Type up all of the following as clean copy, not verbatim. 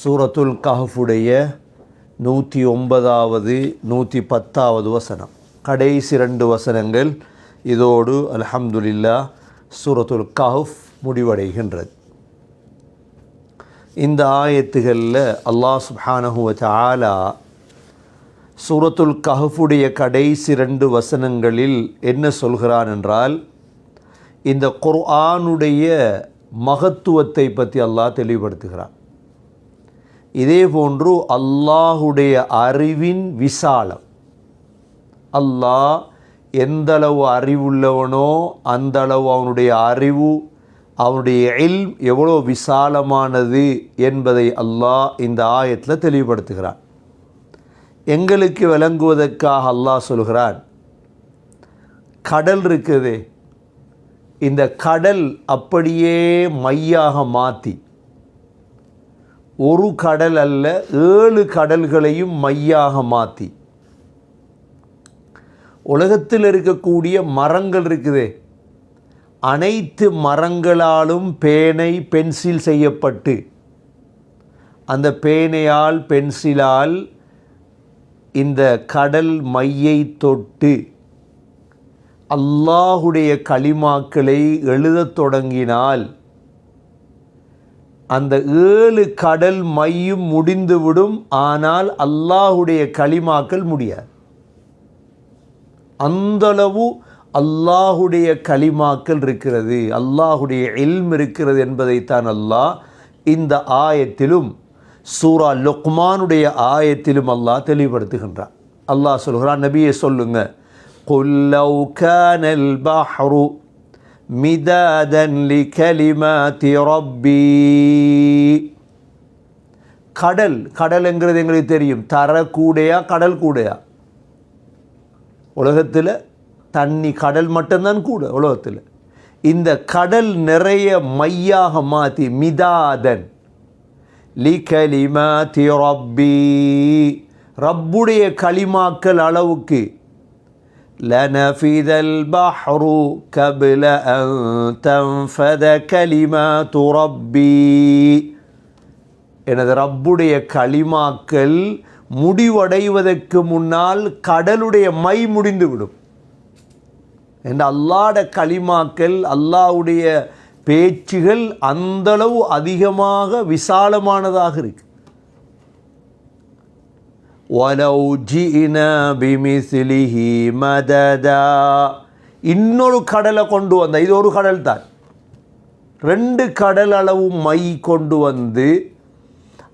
சூரத்துல் கஹ்ஃபுடைய 109வது 110வது வசனம், கடைசி 2 வசனங்கள். இதோடு அல்ஹம்துலில்லாஹ் சூரத்துல் கஹ்ஃப் முடிவடைகின்றது. இந்த ஆயத்துகளில் அல்லாஹ் சுப்ஹானஹு வ தஆலா சூரத்துல் கஹ்ஃபுடைய கடைசி 2 வசனங்களில் என்ன சொல்கிறான் என்றால், இந்த குர்ஆனுடைய மகத்துவத்தை பற்றி அல்லாஹ் தெளிவுபடுத்துகிறான். இதே போன்று அல்லாஹுடைய அறிவின் விசாலம், அல்லாஹ் எந்தளவு அறிவுள்ளவனோ அந்தளவு அவனுடைய அறிவு, அவனுடைய இல்ம் எவ்வளோ விசாலமானது என்பதை அல்லாஹ் இந்த ஆயத்தில் தெளிவுபடுத்துகிறான். எங்களுக்கு விளங்குவதற்காக அல்லாஹ் சொல்கிறான், கடல் இருக்குது, இந்த கடல் அப்படியே மையாக மாற்றி, ஒரு கடல் அல்ல 7 கடல்களையும் மையாக மாற்றி, உலகத்தில் இருக்கக்கூடிய மரங்கள் இருக்குது, அனைத்து மரங்களாலும் பேனை பென்சில் செய்யப்பட்டு, அந்த பேனையால் பென்சிலால் இந்த கடல் மையை தொட்டு அல்லாஹுடைய கலிமாக்களை எழுதத் தொடங்கினால் அந்த 7 கடல் மையும் முடிந்துவிடும். ஆனால் அல்லாஹுடைய கலிமாக்கள் முடியாது. அந்தளவு அல்லாஹுடைய கலிமாக்கள் இருக்கிறது, அல்லாஹுடைய இல்ம் இருக்கிறது என்பதைத்தான் அல்லாஹ் இந்த ஆயத்திலும் சூரா லுக்மானுடைய ஆயத்திலும் அல்லாஹ் தெளிவுபடுத்துகின்றான். அல்லாஹ் சொல்கிறான், நபியை சொல்லுங்க, குல் லவ் கானல் பஹ்ரு மிதாதன் லிகலிமாத்தி ரப்பி. கடல், கடல்ங்கிறது எங்களுக்கு தெரியும், தர கூடையா கடல் கூடையா? உலகத்தில் தண்ணி கடல் மட்டும்தான் கூட உலகத்தில். இந்த கடல் நிறைய மையாக மாற்றி, மிதாதன் லிகலிமாத்தி ரப்பி, ரப்புடைய கலிமாக்கள் அளவுக்கு, லனஃபிதல் பஹ்ரு கப்ல அன் தன்ஃபத கலிமாத்து ரப்பி, எனது ரப்புடைய கலிமாக்கள் முடிவடைவதற்கு முன்னால் கடலுடைய மை முடிந்துவிடும். என்ற அல்லாஹ்வுடைய கலிமாக்கள், அல்லாஹ்வுடைய பேச்சுகள் அந்தளவு அதிகமாக விசாலமானதாக இருக்கு. வலவ் ஜினா பிமிஸ்லிஹி மததா, இன்னொரு கடலை கொண்டு வந்த, இது ஒரு கடல் தான், 2 கடல் அளவு மை கொண்டு வந்து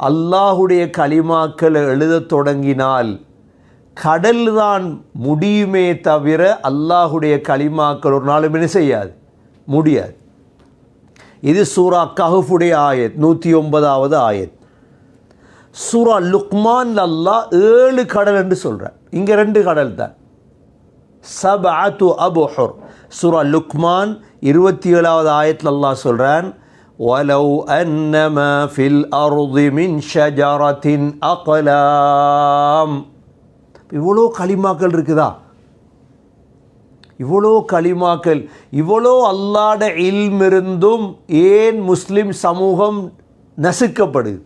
அல்லாஹுடைய கலிமாக்களை எழுதத் தொடங்கினால் கடல் தான் முடியுமே தவிர அல்லாஹுடைய கலிமாக்கள் ஒரு நாளும் என்ன செய்யாது, முடியாது. இது சூரா கஹ்ஃபுடைய ஆயத், 109வது ஆயத். சூரா லுக்மான் அல்லாஹ் 7 கடல் என்று சொல்கிறார். இங்கே 2 கடல் தான், சபஅத்து அபுஹுர். சூரா லுக்மான் 27வது ஆயத்தில் அல்லாஹ் சொல்கிறான், வலவ் அன்னமா ஃபில் அர்தி மின் ஷஜரத்தின் அக்லாம். இவ்வளோ களிமாக்கள் இருக்குதா? இவ்வளோ களிமாக்கள், இவ்வளோ அல்லாஹ்ட இல்ம் இருந்தும் ஏன் முஸ்லிம் சமூகம் நசுக்கப்படுது?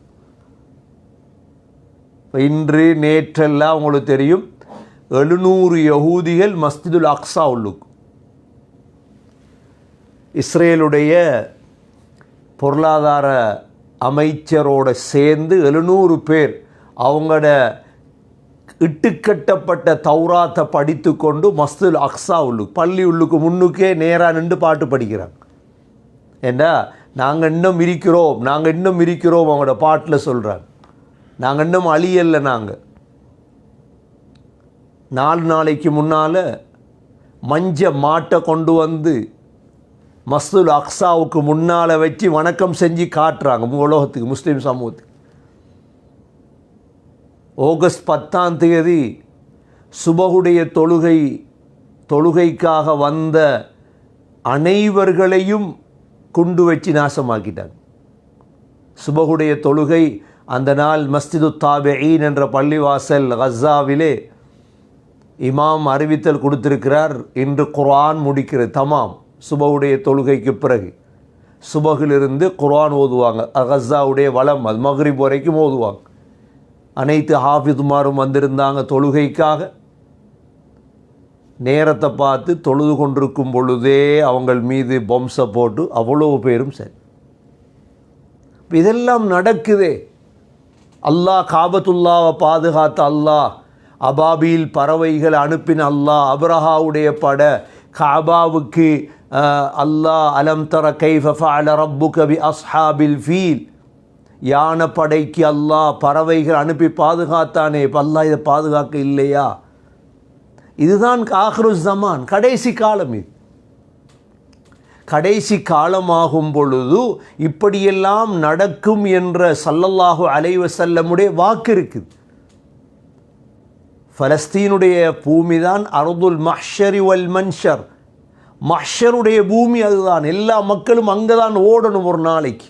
இன்று நேற்றெல்லாம் உங்களுக்கு தெரியும், 700 யஹூதிகள் மஸ்ஜிதுல் அக்ஸா உள்ளுக்கு, இஸ்ரேலுடைய பொருளாதார அமைச்சரோடு சேர்ந்து 700 பேர் அவங்களோட இட்டுக்கட்டப்பட்ட தௌராத்தை படித்து கொண்டு மஸ்ஜிதுல் அக்ஸா உள்ளுக்கு, பள்ளி உள்ளுக்கு முன்னுக்கே நேராக நின்று பாட்டு படிக்கிறாங்க. ஏண்டா, நாங்கள் இன்னும் இருக்கிறோம், நாங்கள் இன்னும் இருக்கிறோம், அவங்களோட பாட்டில் சொல்கிறாங்க. நாங்கள் இன்னும் அழியல்ல. நாங்கள் 4 நாளைக்கு முன்னால் மஞ்ச மாட்டை கொண்டு வந்து மஸ்ஜிதுல் அக்ஸாவுக்கு முன்னால் வச்சு வணக்கம் செஞ்சு காட்டுறாங்க உலகத்துக்கு, முஸ்லீம் சமூகத்துக்கு. ஆகஸ்ட் 10ஆம் தேதி சுபஹுடைய தொழுகைக்காக வந்த அனைவர்களையும் குண்டு வச்சு நாசமாக்கிட்டாங்க. சுபஹுடைய தொழுகை அந்த நாள் மஸ்ஜிது தாபிஈன் என்ற பள்ளிவாசல் கஸாவிலே இமாம் அறிவித்தல் கொடுத்திருக்கிறார், இன்று குர்ஆன் முடிக்கிறது தமாம் சுபஹுடைய தொழுகைக்கு பிறகு. சுபகிலிருந்து குர்ஆன் ஓதுவாங்க. கஸாவுடைய வளம் அது மக்ரிப் வரைக்கும் ஓதுவாங்க. அனைத்து ஹாஃபிதுமாரும் வந்திருந்தாங்க தொழுகைக்காக. நேரத்தை பார்த்து தொழுது கொண்டிருக்கும் பொழுதே அவங்கள் மீது பொம்சை போட்டு அவ்வளோ பேரும் சரி. இதெல்லாம் நடக்குதே. அல்லாஹ் காபத்துல்லாவை பாதுகாத்த அல்லாஹ், அபாபீல் பறவைகள் அனுப்பின அல்லாஹ், அப்ரஹாவுடைய பட காபாவுக்கு அல்லாஹ் அலம் தர கைஃப ஃபஅல ரப்புக பி அஸ்ஹாபில் ஃபீல், யானை படைக்கு அல்லாஹ் பறவைகள் அனுப்பி பாதுகாத்தானே. இப்போ அல்லாஹ் இதை பாதுகாக்க இல்லையா? இதுதான் ஆஹிரு ஜமான், கடைசி காலம். இது கடைசி காலமாகும் பொழுது இப்படியெல்லாம் நடக்கும் என்ற ஸல்லல்லாஹு அலைஹி வஸல்லமுடைய வாக்கு இருக்குது. பலஸ்தீனுடைய பூமி தான் அர்துல் மஹ்ஷரி வல் மன்ஷர், மஹ்ஷருடைய பூமி அதுதான். எல்லா மக்களும் அங்கே தான் ஓடணும் ஒரு நாளைக்கு.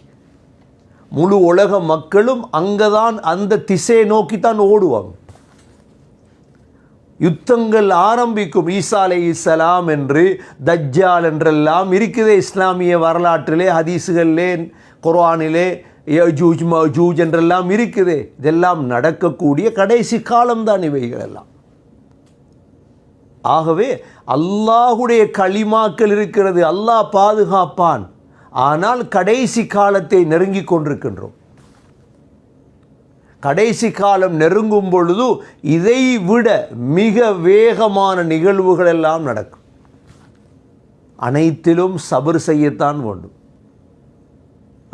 முழு உலக மக்களும் அங்கே தான், அந்த திசையை நோக்கித்தான் ஓடுவாங்க. யுத்தங்கள் ஆரம்பிக்கும். ஈசா அலைஹிஸ்ஸலாம் என்று, தஜ்ஜால் என்றெல்லாம் இருக்குதே இஸ்லாமிய வரலாற்றிலே, ஹதீஸுகளிலே, குர்ஆனிலே யஜூஜ் மஜூஜ் என்றெல்லாம் இருக்குதே. இதெல்லாம் நடக்கக்கூடிய கடைசி காலம்தான் இவைகள் எல்லாம். ஆகவே அல்லாஹுடைய கலிமாக்கள் இருக்கிறது, அல்லாஹ் பாதுகாப்பான். ஆனால் கடைசி காலத்தை நெருங்கி கொண்டிருக்கின்றோம். கடைசி காலம் நெருங்கும் பொழுது இதை விட மிக வேகமான நிகழ்வுகள் எல்லாம் நடக்கும். அனைத்திலும் சபர் செய்யத்தான் வேண்டும்,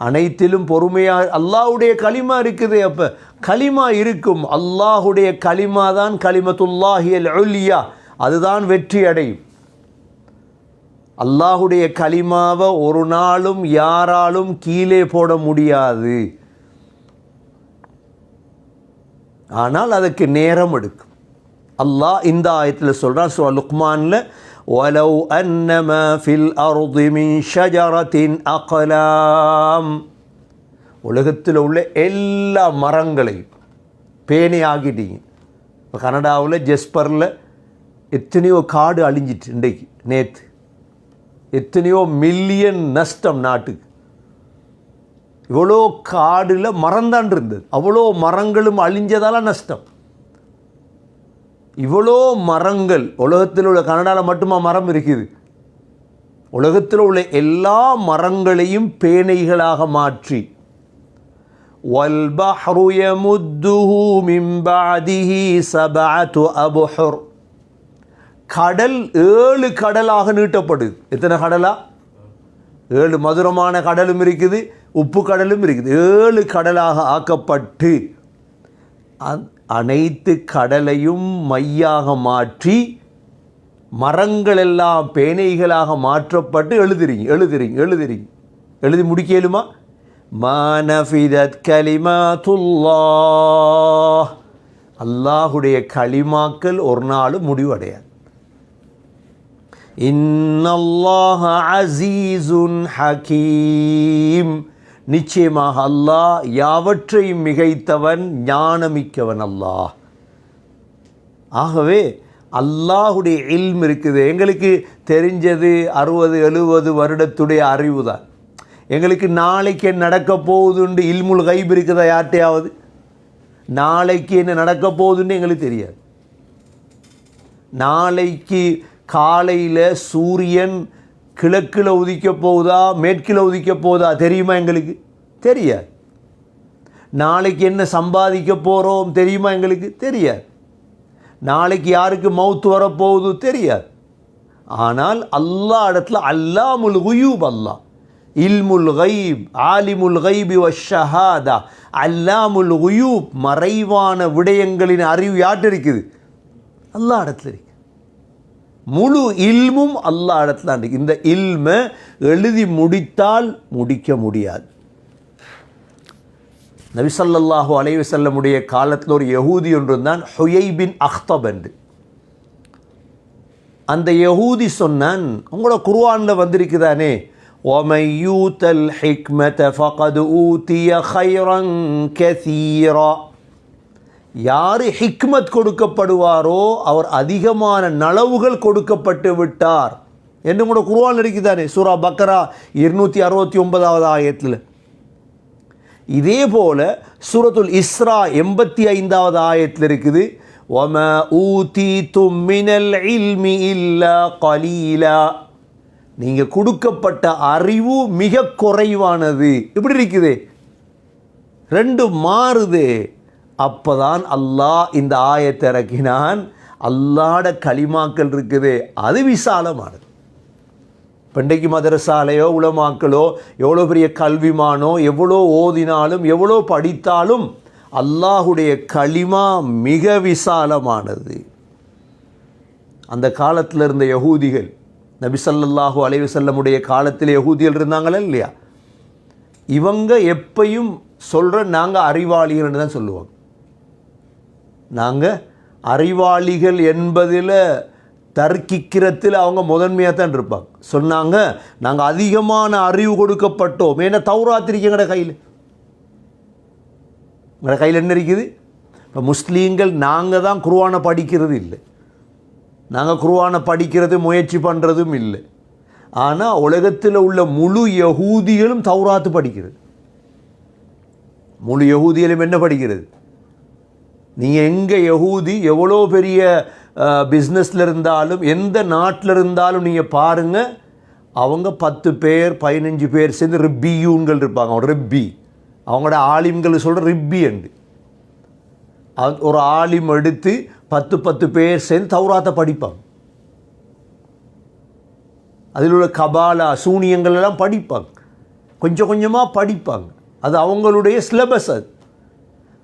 அனைத்திலும் பொறுமையாக. அல்லாஹுடைய கலிமா இருக்குது. அப்போ கலிமா இருக்கும். அல்லாஹுடைய கலிமா தான் கலிமத்துல்லாஹில் உல்யா, அதுதான் வெற்றி அடையும். அல்லாஹுடைய கலிமாவை ஒரு நாளும் யாராலும் கீழே போட முடியாது. ஆனால் அதுக்கு நேரம் எடுக்கும். அல்லாஹ் இந்த ஆயத்தில் சொல்கிறான், சூரா லுக்மானில், وَلَوْ أَنَّمَا فِي الْأَرْضِ مِنْ شَجَرَةٍ أَقْلَامٍ, உலகத்தில் உள்ள எல்லா மரங்களையும் பேணி ஆகிட்டீங்க. இப்போ கனடாவில் ஜெஸ்பரில் எத்தனையோ காடு அழிஞ்சிட்டு இன்றைக்கு, நேற்று எத்தனையோ மில்லியன் நஷ்டம் நாட்டுக்கு. இவ்வளோ காடில் மரம்தான் இருந்தது, அவ்வளோ மரங்களும் அழிஞ்சதால நஷ்டம். இவ்வளோ மரங்கள் உலகத்தில் உள்ள, கனடாவில் மட்டுமா மரம் இருக்குது? உலகத்தில் உள்ள எல்லா மரங்களையும் பேணைகளாக மாற்றி, வல்பஹ்ரு யமுத்துஹு மின் பஅதிஹி சபஅத்து அப்ஹுர், கடல் 7 கடலாக நீட்டப்படுது. எத்தனை கடலா? 7. மதுரமான கடலும் இருக்குது, உப்பு கடலும் இருக்குது. 7 கடலாக ஆக்கப்பட்டு அனைத்து கடலையும் மையாக மாற்றி மரங்கள் எல்லாம் பேணைகளாக மாற்றப்பட்டு எழுதி முடிக்கலுமா? மானஃபிதத் கலிமாத்துல்லாஹ், அல்லாஹுடைய கலிமாக்கள் ஒரு நாளும் முடிவடையாது. இன்னல்லாஹ அஸீஸுன் ஹகீம், நிச்சயமாக அல்லாஹ் யாவற்றையும் மிகைத்தவன், ஞானமிக்கவன் அல்லாஹ். ஆகவே அல்லாஹுடைய இல்ம் இருக்குது. எங்களுக்கு தெரிஞ்சது 60-70 வருடத்துடைய அறிவு தான். எங்களுக்கு நாளைக்கு என்ன நடக்க போகுதுன்னு இல்முல் கைப் இருக்குதா யார்ட்டையாவது? நாளைக்கு என்ன நடக்க போகுதுன்னு எங்களுக்கு தெரியாது. நாளைக்கு காலையில் சூரியன் கிழக்கில் உதிக்க போகுதா மேற்கில் உதிக்க போகுதா தெரியுமா? எங்களுக்கு தெரியாது. நாளைக்கு என்ன சம்பாதிக்க போகிறோம் தெரியுமா? எங்களுக்கு தெரியாது. நாளைக்கு யாருக்கு மவுத்து வரப்போகுது தெரியாது. ஆனால் அல்லாஹ் இடத்துல அல்லாமுல் குயூப், அல்லாஹ் இல்முல் கைப், ஆலிமுல் கைபி வஷ்ஷஹாதா, அல்லாமுல் குயூப், மறைவான விடயங்களின் அறிவு யார்கிட்ட இருக்குது? அல்லாஹ் இடத்துல இருக்கு. முழு இல்மும் அல்லாஹ் இடத்துல இருக்கு. இந்த இல்மை எழுதி முடித்தால் முடிக்க முடியாது. நபி ஸல்லல்லாஹு அலைஹி வஸல்லமுடைய காலத்தில் ஒரு யஹூதி ஒன்று இருந்தான், ஹுயை பின் அக்தப் என்று. அந்த யஹூதி சொன்னான், உங்களோட குர்ஆனில் வந்திருக்குதானே, وَمَنْ يُؤْتَ الْحِكْمَةَ فَقَدْ أُوتِيَ خَيْرًا كَثِيرًا, யார் ஹிக்மத் கொடுக்கப்படுவாரோ அவர் அதிகமான நலவுகள் கொடுக்கப்பட்டு விட்டார் என்று கூட குர்ஆன் இருக்குதானே, சூரா பக்கரா 269வது ஆயத்தில். இதே போல் சூரத்துல் இஸ்ரா 85வது ஆயத்தில் இருக்குது, வமா ஊதீதும் மினல் இல்மி இல்லா கலீலா, நீங்கள் கொடுக்கப்பட்ட அறிவு மிக குறைவானது. இப்படி இருக்குது, ரெண்டு மாறுது. அப்போதான் அல்லாஹ் இந்த ஆயத்தை இறக்கினான். அல்லாட களிமாக்கள் இருக்குது, அது விசாலமானது. பண்டைக்கு மதரசாலையோ உலமாக்களோ எவ்வளோ பெரிய கல்விமானோ எவ்வளோ ஓதினாலும் எவ்வளோ படித்தாலும் அல்லாஹுடைய களிமா மிக விசாலமானது. அந்த காலத்தில் இருந்த யகூதிகள், நபி ஸல்லல்லாஹு அலைஹி வஸல்லமுடைய காலத்தில் யகூதிகள் இருந்தாங்களா இல்லையா, இவங்க எப்பையும் சொல்கிற நாங்கள் அறிவாளிகள்னு தான் சொல்லுவாங்க. நாங்கள் அறிவாளிகள் என்பதில் தர்க்கிக்கிறத்தில் அவங்க முதன்மையாக தான் இருப்பாங்க. சொன்னாங்க, நாங்கள் அதிகமான அறிவு கொடுக்கப்பட்டோம். ஏன்னா தௌராத் இருக்கு எங்களோட கையில். எங்களோட கையில் என்ன இருக்குது? இப்போ முஸ்லீம்கள் நாங்கள் தான் குர்ஆனை படிக்கிறது இல்லை, நாங்கள் குர்ஆனை படிக்கிறது முயற்சி பண்ணுறதும் இல்லை. ஆனால் உலகத்தில் உள்ள முழு யகூதிகளும் தௌராத்து படிக்கிறது. முழு யகூதிகளும் என்ன படிக்கிறது? நீங்கள் எங்கே யகூதி எவ்வளோ பெரிய பிஸ்னஸில் இருந்தாலும் எந்த நாட்டில் இருந்தாலும் நீங்கள் பாருங்கள், அவங்க 10 பேர் 15 பேர் சேர்ந்து ரிப்பியூன்கள் இருப்பாங்க. அவங்க ரிப்பி, அவங்களோட ஆலிம்கள் சொல்கிற ரிப்பி என்று ஒரு ஆலிம் எடுத்து 10 பேர் சேர்ந்து தௌராத்தை படிப்பாங்க. அதில் உள்ள கபாலா சூனியங்கள் எல்லாம் படிப்பாங்க, கொஞ்சம் கொஞ்சமாக படிப்பாங்க. அது அவங்களுடைய சிலபஸ். அது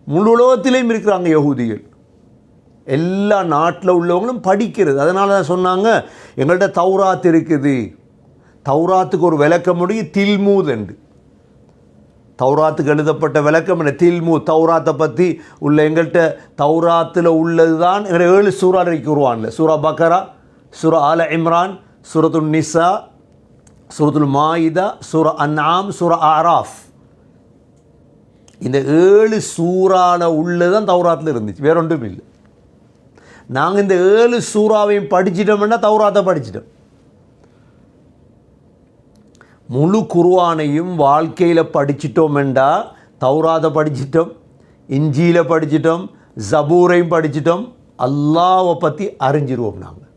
முழு உலகத்திலையும் இருக்கிறாங்க யகூதிகள், எல்லா நாட்டில் உள்ளவங்களும் படிக்கிறது. அதனால தான் சொன்னாங்க, எங்கள்கிட்ட தௌராத் இருக்குது. தௌராத்துக்கு ஒரு விளக்கம் முடியும், தில்மூத் என்று. தௌராத்துக்கு எழுதப்பட்ட விளக்கம் என்ன? தில்மூத். தௌராத்தை பற்றி உள்ள எங்கள்கிட்ட தௌராத்தில் உள்ளது தான் எங்களை 7 சூறா இருக்குருவான்ல. சூரா பக்கரா, சூரா ஆல இம்ரான், சூரத்துல் நிசா, சூரத்துல் மாயிதா, சூரா அன்ஆம், சூரா ஆராஃப். இந்த 7 சூறாவில் உள்ளதான் தௌராத்தில் இருந்துச்சு, வேற ஒன்றும் இல்லை. நாங்கள் இந்த 7 சூறாவையும் படிச்சிட்டோம்னா தௌராத்தை படிச்சிட்டோம். முழு குர்ஆனையும் வாழ்க்கையில் படிச்சிட்டோம்டா தௌராத்தை படிச்சிட்டோம், இஞ்சியில் படிச்சிட்டோம், ஜபூரையும் படிச்சிட்டோம். அல்லாஹ்வை பற்றி அறிஞ்சிருவோம். நாங்கள்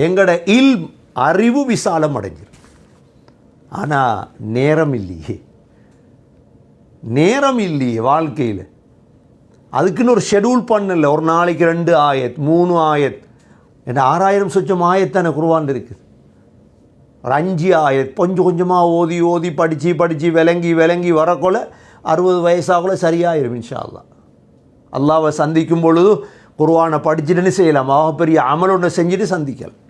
எங்களோட அறிவு விசாலம் அடைஞ்சிரும். ஆனால் நேரம் இல்லையே, நேரம் இல்லையே வாழ்க்கையில். அதுக்குன்னு ஒரு ஷெடியூல் பண்ணல. ஒரு நாளைக்கு 2 ஆயத் 3 ஆயத், என்ன 6000 சொச்சம் ஆயத்தான குர்ஆன் இருக்குது. ஒரு 5 ஆயத் கொஞ்சம் கொஞ்சமாக ஓதி ஓதி படித்து விளங்கி வரக்குள்ள 60 வயசாகுள்ள சரியாயிரும் இன்ஷா அல்லாஹ். அல்லாஹ்வை சந்திக்கும் பொழுது குர்ஆனை படிச்சுட்டுன்னு செய்யலாம், பெரிய அமல் ஒன்று செஞ்சுட்டு சந்திக்கலாம்.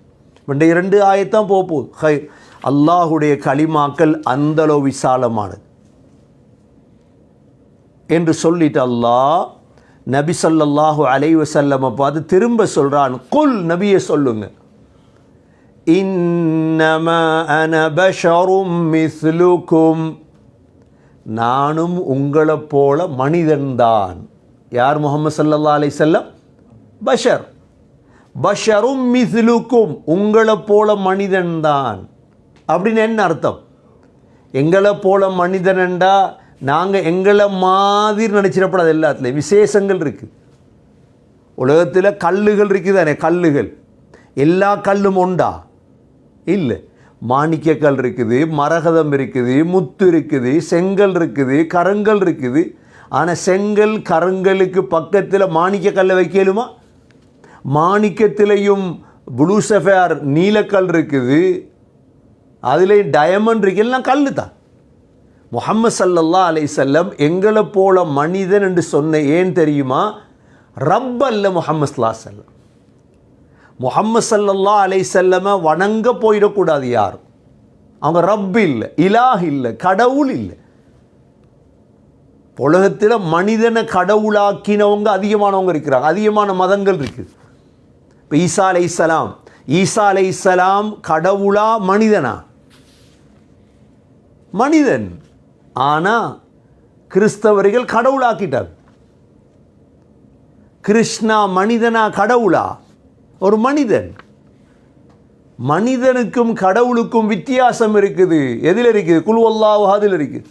2 ஆயத்தான் போகுது. ஹைர், அல்லாஹுடைய களிமாக்கள் அந்தளவு விசாலமானது என்று சொல்லிட்டு அல்லாஹ் நபி ஸல்லல்லாஹு அலைஹி வஸல்லம் பார்த்து திரும்ப சொல்கிறான், குல், நபியை சொல்லுங்க, இன்னமா அன பஷரும் மிஸ்லுக்கும், நானும் உங்களை போல மனிதன்தான். யார்? முஹம்மது ஸல்லல்லாஹு அலைஹி வஸல்லம் பஷர். பஷரும் மிஸ்லுக்கும், உங்களை போல மனிதன்தான். அப்படின்னு என்ன அர்த்தம்? எங்களை போல மனிதனண்டா நாங்கள் எங்களை மாதிரி நினச்சிடப்படாது. எல்லாத்துலேயும் விசேஷங்கள் இருக்குது. உலகத்தில் கல்லுகள் இருக்குது தானே, கல்லுகள். எல்லா கல்லும் உண்டா? இல்லை. மாணிக்க கல் இருக்குது, மரகதம் இருக்குது, முத்து இருக்குது, செங்கல் இருக்குது, கருங்கல் இருக்குது. ஆனால் செங்கல் கருங்கலுக்கு பக்கத்தில் மாணிக்க கல்லை வைக்கலுமா? மாணிக்கத்திலையும் ப்ளூ சஃபயர் நீலக்கல் இருக்குது, அதுலேயும் டயமண்ட் இருக்குது. எல்லாம் கல் தான். முஹம்மது ஸல்லல்லாஹு அலைஹி வஸல்லம் எங்களை போல மனிதன் என்று சொன்ன ஏன் தெரியுமா? ரப் அல்ல முஹம்மது ஸல்லல்லாஹு அலைஹி வஸல்லம். முஹம்மது ஸல்லல்லாஹு அலைஹி வஸல்லம வணங்க போயிடக்கூடாது யாரும். அவங்க ரப் இல்லை, இலாஹ் இல்லை, கடவுள் இல்லை. உலகத்தில் மனிதனை கடவுளாக்கினவங்க அதிகமானவங்க இருக்கிறாங்க, அதிகமான மதங்கள் இருக்குது. இப்போ ஈசா அலைஹிஸ்ஸலாம் கடவுளா மனிதனா? மனிதன். ஆனால் கிறிஸ்தவர்கள் கடவுளாக்கிட்டார். கிருஷ்ணா மனிதனா கடவுளா? ஒரு மனிதன். மனிதனுக்கும் கடவுளுக்கும் வித்தியாசம் இருக்குது. எதில் இருக்குது? குல் வல்லாஹு அதில் இருக்குது.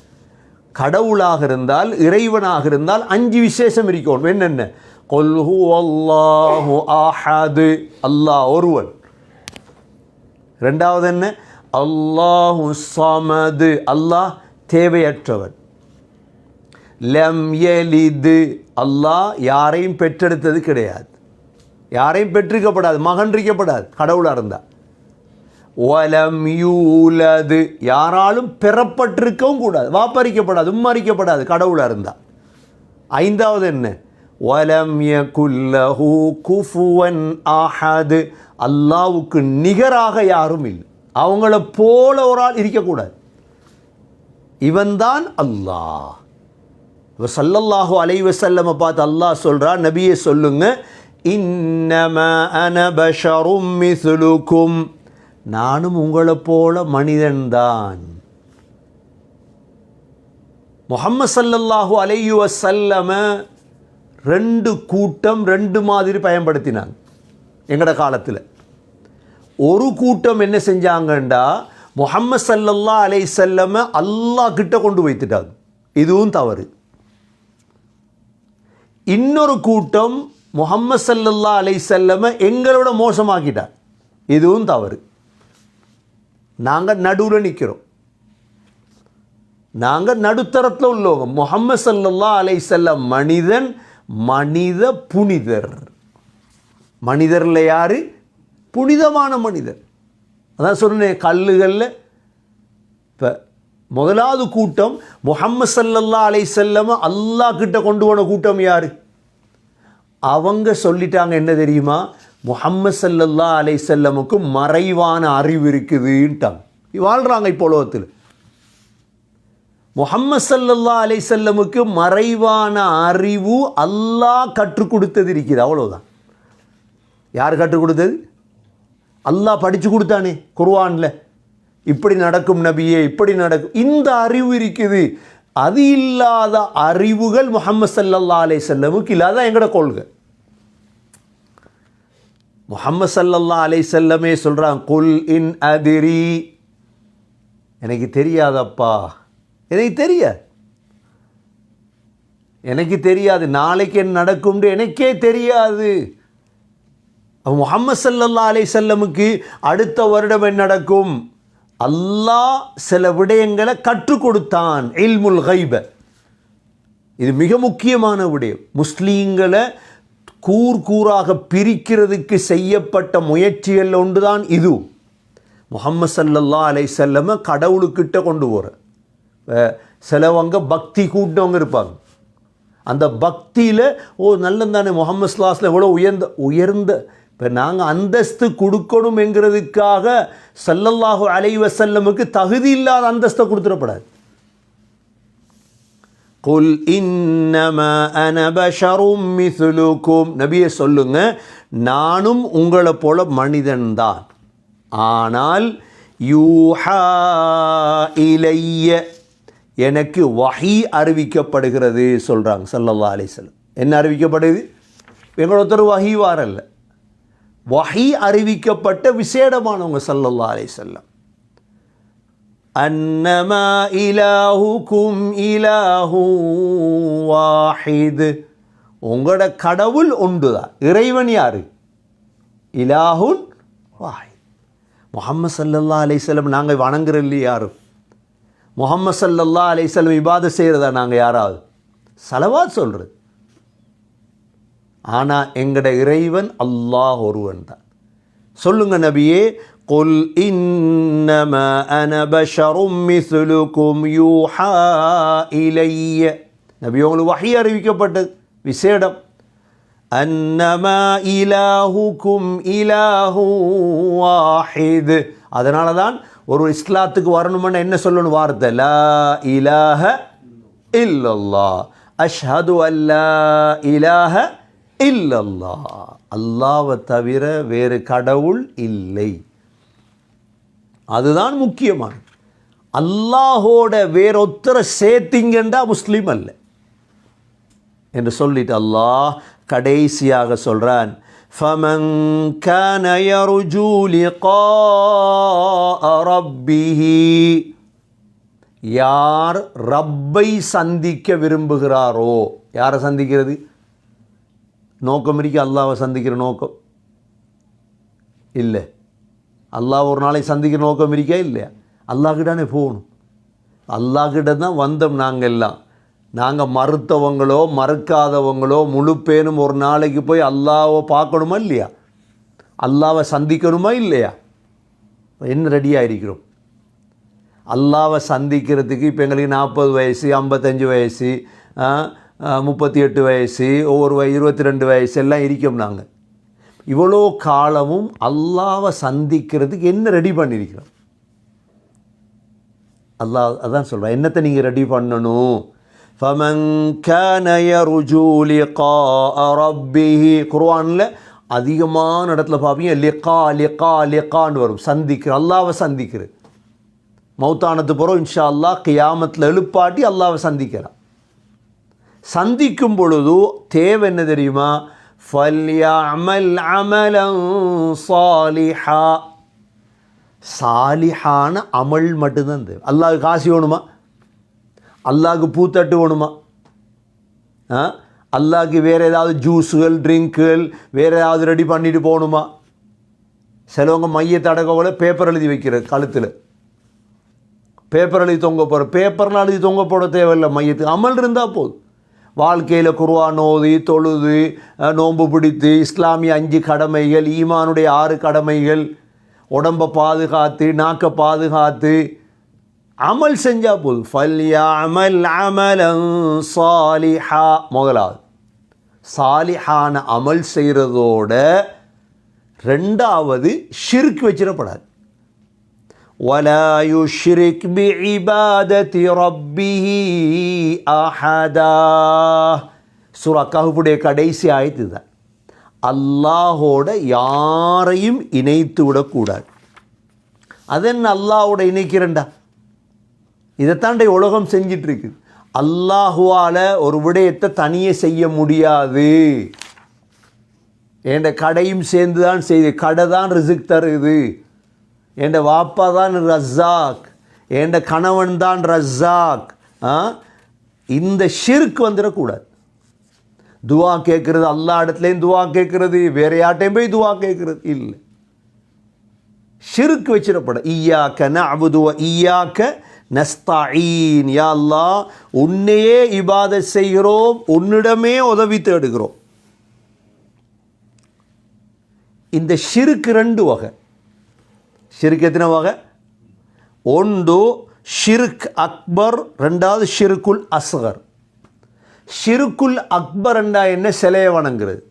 கடவுளாக இருந்தால், இறைவனாக இருந்தால் 5 விசேஷம் இருக்கணும். என்னென்ன? குல் ஹுவல்லாஹு அஹது, அல்லாஹ் ஒருவன். ரெண்டாவது என்ன? அல்லாஹு ஸமது, அல்லாஹ் தேவையற்றவன். லம் யலிது, அல்லாஹ் யாரையும் பெற்றெடுத்தது கிடையாது, யாரையும் பெற்றிருக்கப்படாது, மகன்றிக்கப்படாது கடவுளாக இருந்தால். வலம் யூலது, யாராலும் பெறப்பட்டிருக்கவும் கூடாது, வாப்பறிக்கப்படாது, உம்மறிக்கப்படாது கடவுளாக இருந்தால். ஐந்தாவது என்ன? வலம் யகுல்லஹு குஃபுவன் அஹது, அல்லாஹ்வுக்கு நிகராக யாரும் இல்லை, அவங்கள போல ஒரு ஆள் இருக்கக்கூடாது. இவன்தான் அல்லாஹ். இப்போ ஸல்லல்லாஹு அலைஹி வஸல்லம் பார்த்து அல்லாஹ் சொல்கிறார், நபியே சொல்லுங்க, இன்னமா அன பஷரும் மிஸ்லுக்கும், நானும் உங்களை போல மனிதன்தான். முஹம்மது ஸல்லல்லாஹு அலைஹி வஸல்லம் 2 கூட்டம் 2 மாதிரி பயன்படுத்தினாங்க எங்கட காலத்தில். ஒரு கூட்டம் என்ன செஞ்சாங்கண்டா, முஹம்மது ஸல்லல்லாஹு அலைஹி வஸல்லம் அல்லாஹ் கிட்ட கொண்டு வைத்துட்டாங்க, இதுவும் தவறு. இன்னொரு கூட்டம் முஹம்மது ஸல்லல்லாஹு அலைஹி வஸல்லம் எங்களோட மோசமாக்கிட்டார், இதுவும் தவறு. நாங்கள் நடுவில் நிற்கிறோம், நாங்கள் நடுத்தரத்தில் உள்ளவங்க. முஹம்மது ஸல்லல்லாஹு அலைஹி வஸல்லம் மனிதன், மனித புனிதர். மனிதரில் யார்? புனிதமான மனிதர். அதான் சொன்னேன், கல்லுகளில். இப்போ முதலாவது கூட்டம் முஹம்மது ஸல்லல்லாஹு அலைஹி வஸல்லம் அல்லாஹ் கிட்ட கொண்டு போன கூட்டம் யார்? அவங்க சொல்லிட்டாங்க என்ன தெரியுமா? முஹம்மது ஸல்லல்லாஹு அலைஹி வஸல்லமுக்கு மறைவான அறிவு இருக்குதுன்ட்டாங்க. வாழ்கிறாங்க இப்போ உலகத்தில். முஹம்மது ஸல்லல்லாஹு அலைஹி வஸல்லமுக்கு மறைவான அறிவு அல்லாஹ் கற்றுக் கொடுத்தது இருக்குது, அவ்வளோதான். யார் கற்றுக் கொடுத்தது? அல்லாஹ் படித்து கொடுத்தானே குர்ஆனில், இப்படி நடக்கும் நபியே, இப்படி நடக்கும், இந்த அறிவு இருக்குது. அது இல்லாத அறிவுகள் முஹம்மது ஸல்லல்லாஹு அலைஹி வஸல்லமுக்கு இல்லாத எங்கட கொள்கை. முஹம்மது ஸல்லல்லாஹு அலைஹி வஸல்லமே சொல்கிறாங்க, குல் இன் அதிரி, எனக்கு தெரியாதப்பா, எனக்கு தெரியாது, எனக்கு தெரியாது, நாளைக்கு என்ன நடக்கும்னு எனக்கே தெரியாது. முஹம்மது ஸல்லல்லாஹு அலைஹி வஸல்லமுக்கு அடுத்த வருடம் என்ன நடக்கும்? அல்லாஹ் சில விடயங்களை கற்றுக் கொடுத்தான், இல்முல் கைப. இது மிக முக்கியமான விடயம். முஸ்லீம்களை கூறாக பிரிக்கிறதுக்கு செய்யப்பட்ட முயற்சிகள் ஒன்றுதான் இது. முஹம்மது ஸல்லல்லாஹு அலைஹி வஸல்லம் கடவுளுக்கிட்ட கொண்டு போகிற சிலவங்க பக்தி கூட்டவங்க இருப்பாங்க. அந்த பக்தியில் நல்லதானே முஹம்மது ஸல்லல்லாஹு அலைஹி வஸல்லம் எவ்வளோ உயர்ந்த இப்போ நாங்கள் அந்தஸ்து கொடுக்கணும்ங்கிறதுக்காக ஸல்லல்லாஹு அலைஹி வஸல்லமுக்கு தகுதி இல்லாத அந்தஸ்தை கொடுத்துடப்படாது. குல் இன்னமா அன பஷரும் மிஸ்லுக்கும், நபியே சொல்லுங்க, நானும் உங்களை போல மனிதன்தான், ஆனால் யூஹா இலைய, எனக்கு வஹி அறிவிக்கப்படுகிறது சொல்கிறாங்க ஸல்லல்லாஹு அலைஹி வஸல்லம். என்ன அறிவிக்கப்படுது? எங்களோட ஒருத்தர் வஹி வாரல்ல, வஹி அறிவிக்கப்பட்ட விசேடமானவங்க ஸல்லல்லாஹு அலைஹி வஸல்லம். அன்னமா இலாஹுக்கும் இலாஹு வாஹித், உங்களோட கடவுள் ஒன்றுதான், இறைவன் யாரு? இலாஹுன் வாஹித். முஹம்மது ஸல்லல்லாஹு அலைஹி வஸல்லம் நாங்கள் வணங்குற இல்லையா யாரும்? முஹம்மது ஸல்லல்லாஹு அலைஹி வஸல்லம் இபாதத் செய்கிறதா நாங்கள் யாராவது? ஸலவாத் சொல்கிறது. ஆனால் எங்கட இறைவன் அல்லாஹ் ஒருவன் தான். சொல்லுங்க நபியே, குல் இன்னமா அன பஷரும் மிஸ்லுக்கும் யூஹா இலைய, நபி உங்களுக்கு வஹி அறிவிக்கப்பட்டது விசேடம். அன்னமா இலாஹுக்கும் இலாஹு வாஹித். அதனால தான் ஒரு இஸ்லாத்துக்கு வரணும்னா என்ன சொல்லணும்? வார்த்தை லா இலாஹ இல்லல்லாஹ், அஷ்ஹது அல்லா இலாஹ இல்லல்லாஹ், அல்லாஹ்வை தவிர வேறு கடவுள் இல்லை. அதுதான் முக்கியமானது. அல்லாஹோட வேறொத்தரை சேர்த்திங்கண்டா முஸ்லீம் அல்ல என்று சொல்லிட்டு அல்லாஹ் கடைசியாக சொல்கிறான், فَمَنْ كَانَ يَرْجُو لِقَاءَ رَبِّهِ யார் ரப்பை சந்திக்க விரும்புகிறாரோ. யாரை சந்திக்கிறது நோக்கம் இருக்கு? அல்லாஹ்வை சந்திக்கிற நோக்கம் இல்லை. அல்லாஹ் ஒரு நாளைக்கு சந்திக்கிற நோக்கம் இருக்கா இல்லையா? அல்லாஹ்கிட்டானே போகணும். அல்லாஹ்கிட்ட தான் வந்தோம். நாங்கள் எல்லாம் நாங்கள் மறுத்தவங்களோ மறுக்காதவங்களோ முழு பேரும் ஒரு நாளைக்கு போய் அல்லாஹ்வை பார்க்கணுமா இல்லையா? அல்லாஹ்வை சந்திக்கணுமா இல்லையா? என்ன ரெடியாக இருக்கிறோம் அல்லாஹ்வை சந்திக்கிறதுக்கு? இப்போ எங்களுக்கு 40 வயசு 55 வயசு 38 வயசு ஒவ்வொரு 22 வயசு எல்லாம் இருக்கோம். நாங்கள் இவ்வளோ காலமும் அல்லாஹ்வை சந்திக்கிறதுக்கு என்ன ரெடி பண்ணியிருக்கிறோம்? அல்லாஹ் அதான் சொல்கிறேன், என்னத்தை நீங்கள் ரெடி பண்ணணும். فَمَنْ كَانَ يَرْجُو لِقَاءَ رَبِّهِ குர்ஆனில் அதிகமான இடத்துல பார்ப்பீங்க லிகான்னு வரும். சந்திக்கிற அல்லாஹ்வை சந்திக்கிறது. மௌத்தானத்து பிறகு இன்ஷா அல்லாஹ் கியாமத்தில் எழுப்பாட்டி அல்லாஹ்வை சந்திக்கிறான். சந்திக்கும் பொழுது தேவை என்ன தெரியுமா? ஃபல்யஅமல் அமலன் சாலிஹா, சாலிஹான அமல் மட்டும்தான் தேவை. அல்லாஹ்வுக்கு காசு வேணுமா? அல்லாஹ்வுக்கு பூத்தட்டு வேணுமா? அல்லாஹ்வுக்கு வேறு ஏதாவது ஜூஸுகள் ட்ரிங்க்குகள் வேறு ஏதாவது ரெடி பண்ணிட்டு போகணுமா? சிலவங்க மையத்தை அடக்கவங்கள பேப்பர் எழுதி வைக்கிறது, கழுத்தில் பேப்பர் எழுதி தொங்க போகிற. பேப்பர்லாம் எழுதி தொங்க போட தேவையில்லை, மையத்துக்கு அமல் இருந்தால் போதும். வாழ்க்கையில் குர்ஆன் ஓதி தொழுது நோன்பு பிடித்து இஸ்லாமிய 5 கடமைகள், ஈமானுடைய 6 கடமைகள், உடம்பை பாதுகாத்து நாக்கை பாதுகாத்து அமல் செஞ்சால் போதும். ஃபல்யஅமல் அமலன் சாலிஹா, முதலாவது சாலிஹான அமல் செய்கிறதோட ரெண்டாவது ஷிர்க் வச்சிடப்படாது. وَلَا يُشْرِكْ بِعِبَادَةِ رَبِّهِ أَحَدًا. சூரா கஹ்ஃபுடைய கடைசி ஆயத்து தான். அல்லாஹோட யாரையும் இணைத்து விடக்கூடாது. அதென்ன அல்லாஹோட இணைக்கிறண்டா? இதைத்தாண்ட உலகம் செஞ்சிட்டு இருக்குது. அல்லாஹுவால் ஒரு விடயத்தை தனியே செய்ய முடியாது. என் கடையும் சேர்ந்து தான் செய்து, கடை தான் ரிஸ்க் தருது. என் வாப்பா தான் ரஸாக், என் கணவன் தான் ரஸாக். இந்த ஷிர்க் வந்துடக்கூடாது. துவா கேட்குறது அல்லாஹ் இடத்துலேயும் துவா கேட்குறது, வேறு யார்ட்டையும் போய் துவா கேட்குறது இல்லை. ஷிர்க் வச்சிடப்பட. இய்யாக்க நஅ்புது வ இய்யாக்க நஸ்தஈன். யா அல்லாஹ், உன்னையே இபாதத் செய்கிறோம், உன்னிடமே உதவி தேடுகிறோம். இந்த ஷிர்க் 2 வகை. ஷிர்க் எத்தனை வகை? ஒன்று ஷிர்க் அக்பர், ரெண்டாவது ஷிர்குல் அஸ்கர். ஷிர்குல் அக்பர் என்றா என்ன? சிலையை வணங்குறது.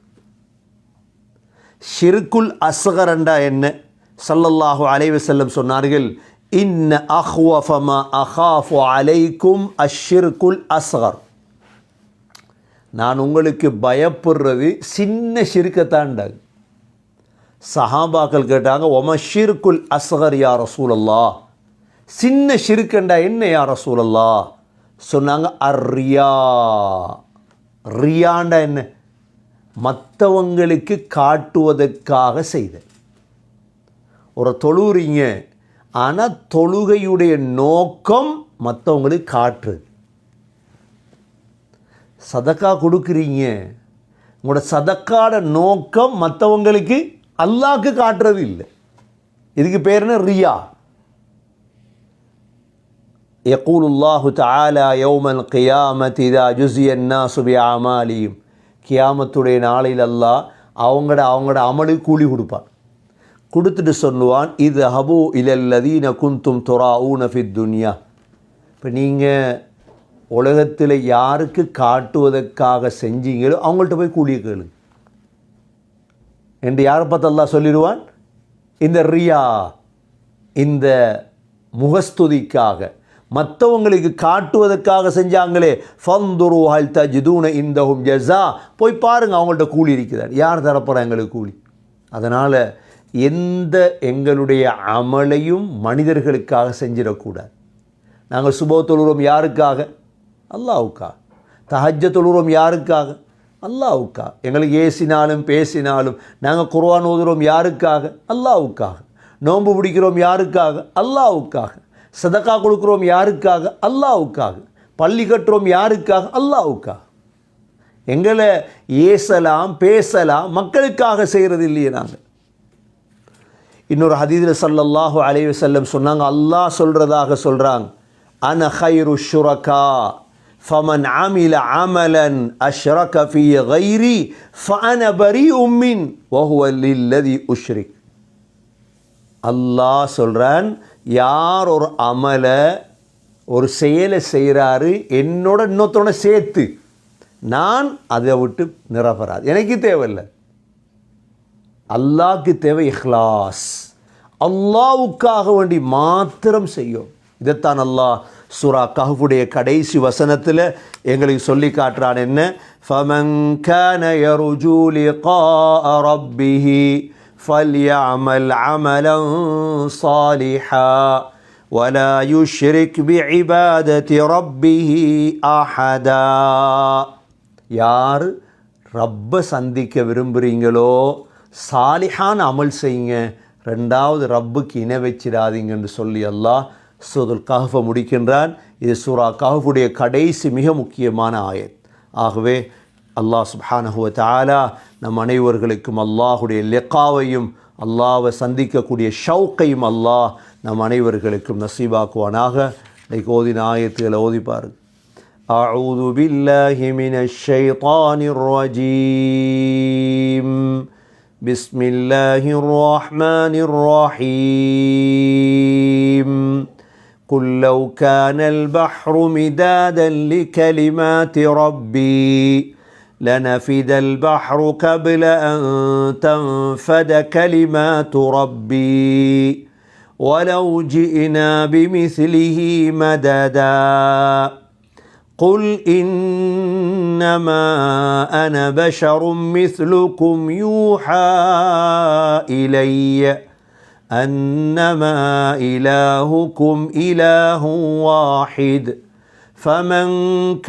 ஷிர்குல் அஸ்கர் என்றா என்ன? ஸல்லல்லாஹு அலைஹி வஸல்லம் சொன்னார்கள், இன்ன அஹ்வஃப மா அகாஃபு அலைக்கும் அஷ்ஷிர்குல் அஸ்கர். நான் உங்களுக்கு பயப்படுறது சின்ன ஷிர்க்கத்தாண்டாங்க. சஹாபாக்கள் கேட்டாங்க, ஒம ஷிர்குல் அஸ்கர் யா ரசூலல்லாஹ், சின்ன ஷிர்கண்டா என்ன யா ரசூலல்லாஹ்? சொன்னாங்க, அர்ரியா. ரியாண்டா என்ன? மற்றவங்களுக்கு காட்டுவதற்காக செய்த. ஒரு தொழுறீங்க, ஆனால் தொழுகையுடைய நோக்கம் மற்றவங்களுக்கு காட்டுறது. சதக்கா கொடுக்குறீங்க, உங்களோட சதக்காட நோக்கம் மற்றவங்களுக்கு அல்லாஹ்க்கு காட்டுறது இல்லை. இதுக்கு பேர் என்ன? ரியா. யகூலுல்லாஹு தஆலா யௌமல் கியாமத்தி இதா ஜுஸிய அன்னாஸு பிஅமாலிஹிம். கியாமத்துடைய நாளையில் அல்லாஹ் அவங்களோட அமலுக்கு கூலி கொடுப்பான். கொடுத்துட்டு சொல்லுவான், இது ஹபு இலல்லதீன குந்தும் துராஊன ஃபித் துன்யா. இப்போ நீங்கள் உலகத்தில் யாருக்கு காட்டுவதற்காக செஞ்சீங்களோ அவங்கள்ட்ட போய் கூலியை கேளுங்க என்று யாரை பார்த்து அல்லாஹ் சொல்லிடுவான்? இந்த ரியா, இந்த முகஸ்துதிக்காக மற்றவங்களுக்கு காட்டுவதற்காக செஞ்சாங்களே, ஃபந்துரு ஹல் தஜிதூன இந்தஹும் ஜஸா, போய் பாருங்கள் அவங்கள்ட்ட கூலி இருக்கிறார். யார் தரப்போகிறா எங்களுக்கு கூலி? அதனால் எந்த எங்களுடைய அமலையும் மனிதர்களுக்காக செஞ்சிடக்கூடாது. நாங்கள் சுப தொழுகிறோம் யாருக்காக? அல்லாஹ்வுக்காக. தஹஜ்ஜத் தொழுகிறோம் யாருக்காக? அல்லாஹ்வுக்காக. எங்களுக்கு ஏசினாலும் பேசினாலும் நாங்கள் குர்ஆன் ஓதுறோம் யாருக்காக? அல்லாஹ்வுக்காக. நோன்பு பிடிக்கிறோம் யாருக்காக? அல்லாஹ்வுக்காக. சதக்கா கொடுக்குறோம் யாருக்காக? அல்லாஹ்வுக்காக. பள்ளி கட்டுறோம் யாருக்காக? அல்லாஹ்வுக்காக. எங்களை ஏசலாம் பேசலாம், மக்களுக்காக செய்கிறது இல்லையே நாங்கள். இன்னொரு ஹதீஸில் ஸல்லல்லாஹு அலைஹி வஸல்லம் சொன்னாங்க, அல்லாஹ் சொல்கிறதாக சொல்கிறாங்க, அன கைரு ஷுரகா ஃபமன் அமில அமலன் அஷ்ரக ஃபீ கைரி ஃபஅன பரீஉம் மின் வஹுவ லில்லதி உஷ்ரிக். அல்லாஹ் சொல்கிறான், யார் ஒரு அமலை ஒரு செயலை செய்கிறாரு என்னோட இன்னொருத்தோட சேர்த்து, நான் அதை விட்டு நிரபராது. எனக்கு தேவையில்லை. அல்லாஹ்க்கு தேவை இஹ்லாஸ். அல்லாஹ்வுக்காக வேண்டி மாத்திரம் செய்யும். இதைத்தான் அல்லாஹ் சூரா கஹ்ஃபுடைய கடைசி வசனத்தில் எங்களுக்கு சொல்லி காட்டுறான். என்ன? ஃபமன் கான யர்ஜூ லிகாஅ ரப்பிஹி ஃபல்யஅமல் அமலன் ஸாலிஹா வலா யுஷ்ரிக் பிஇபாதத்தி ரப்பிஹி அஹதா. யார் ரப்பை சந்திக்க விரும்புகிறீங்களோ சாலிஹான அமல் செய்யுங்க, ரெண்டாவது ரப்புக்கு இணை வச்சிடாதீங்கன்னு சொல்லி அல்லாஹ் சூரத்துல் கஹ்ஃபை முடிக்கின்றான். இது சூரா கஹ்ஃபுடைய கடைசி மிக முக்கியமான ஆயத். ஆகவே அல்லாஹ் சுப்ஹானஹு வ தஆலா நம் அனைவர்களுக்கும் அல்லாஹுடைய லிகாவையும் அல்லாஹ்வை சந்திக்கக்கூடிய ஷௌக்கையும் அல்லாஹ் நம் அனைவர்களுக்கும் நசீபாக்குவானாக. இன்றைக்கு ஓதின ஆயத்துகளை ஓதிப்பார். أعوذ بالله من الشيطان الرجيم. بسم الله الرحمن الرحيم. قل لو كان البحر مدادا لكلمات ربي لنفد البحر قبل أن تنفد كلمات ربي ولو جئنا بمثله مددا. قل إنما أنا بشر مثلكم يوحى إلي أنما إلهكم إله واحد فمن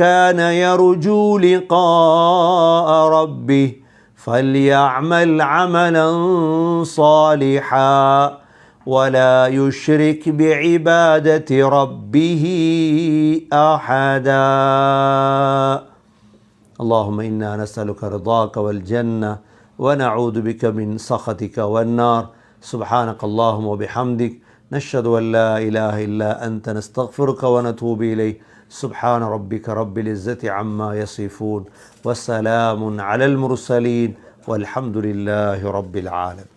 كان يرجو لقاء ربه فليعمل عملا صالحا ولا يشرك بعبادة ربه أحدا. اللهم إنا نسألك رضاك والجنة ونعوذ بك من سخطك والنار. سبحانك اللهم وبحمدك نشهد أن لا إله إلا أنت نستغفرك ونتوب إليك. سبحان ربك رب العزة عما يصفون وسلام على المرسلين والحمد لله رب العالمين.